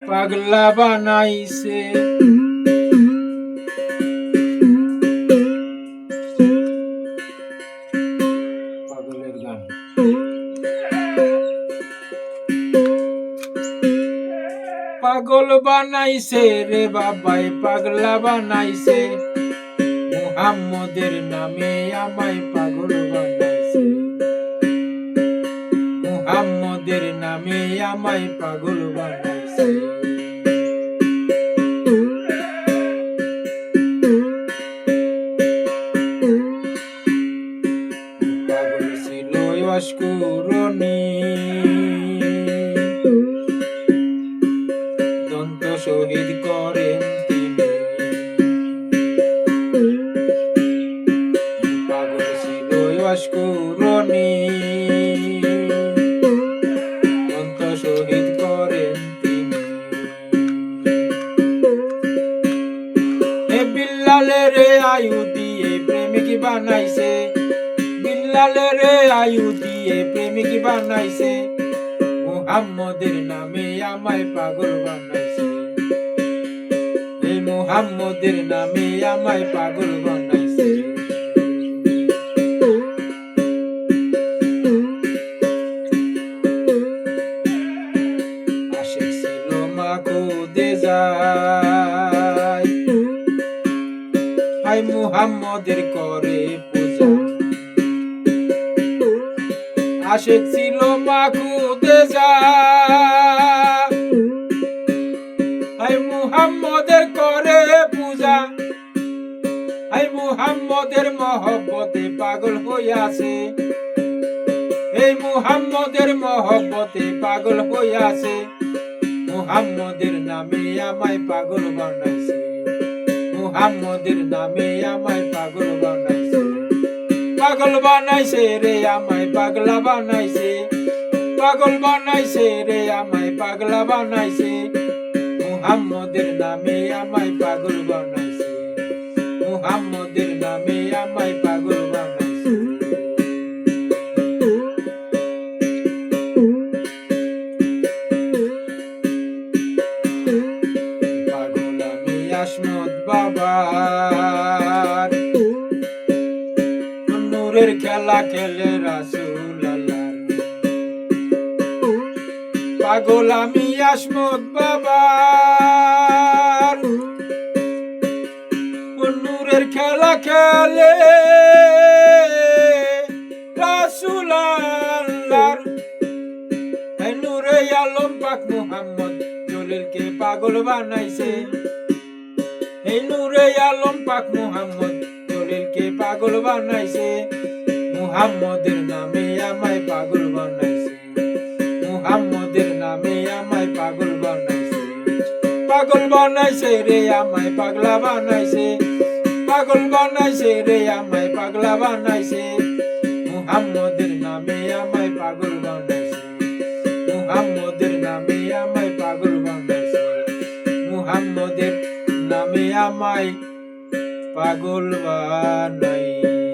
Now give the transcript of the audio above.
পাগলা বানাইছে। পাগলের গান। পাগল বানাইছে রে বাবাই, পাগলা বানাইছে। মুহাম্মদের নামে আমায় পাগল বানাইছে। মুহাম্মদের নামে আমায় পাগল বানাইছে। পাগল ছিল অস্কুরনি, দন্ত শহীদ করেন তিনি। পাগল ছিল অস্কুরনি, দন্ত শহীদ করেন তিনি। এ বিল্লালের আয়ু দিয়ে প্রেমিক বানাইছে। বিল্লালের আয়ু দিয়ে প্রেমিক বানাইছে। মুহাম্মদের নামে আমায় পাগল বানাইছে। এই মুহাম্মদের নামে আমায় পাগল বানাইছে। আশিক ছিল মাকুদে যায়, হাই মুহাম্মদের করে পূজা। আশিক ছিল মাকুদে যায়, হাই মুহাম্মদের করে পূজা। হাই মুহাম্মদের মহব্বতে পাগল হইয়াছে। এই মুহাম্মদের মহব্বতে পাগল হইয়াছে। মুহাম্মদের নামে আমায় পাগল বানাইছে। মুহাম্মদের নামে আমায় পাগল বানাইছে। পাগল বানাইছে রে আমায় পাগলা বানাইছে। পাগল বানাইছে রে আমায় পাগলা বানাইছে। মুহাম্মদের নামে আমায় পাগল বানাইছে। মুহাম্মদের নামে আমায় পাগল বানাইছে। পাগল আমি আসমত বাবার, নূরের খেলা খেলে রাসূল আল্লাহর। পাগল আমি আসমত বাবার, নূরের খেলা খেলে রাসূল আল্লাহর। এই নূরে আলম পাক মুহাম্মদ জলিলকে পাগল বানাইছে। এই নূরে আলম পাক মুহাম্মদ জলিলকে পাগল বানাইছে। মুহাম্মদের নামে আমায় পাগল বানাইছে। মুহাম্মদের নামে আমায় পাগল বানাইছে। পাগল বানাইছে রে আমায় পাগলা বানাইছে। পাগল বানাইছে রে আমায় পাগলা বানাইছে। মুহাম্মদের নামে আমায় পাগল বানাইছে। মুহাম্মদের নামে আমায় পাগল বানাইছে। মুহাম্মদের নামে আমায় পাগল বানাইছে।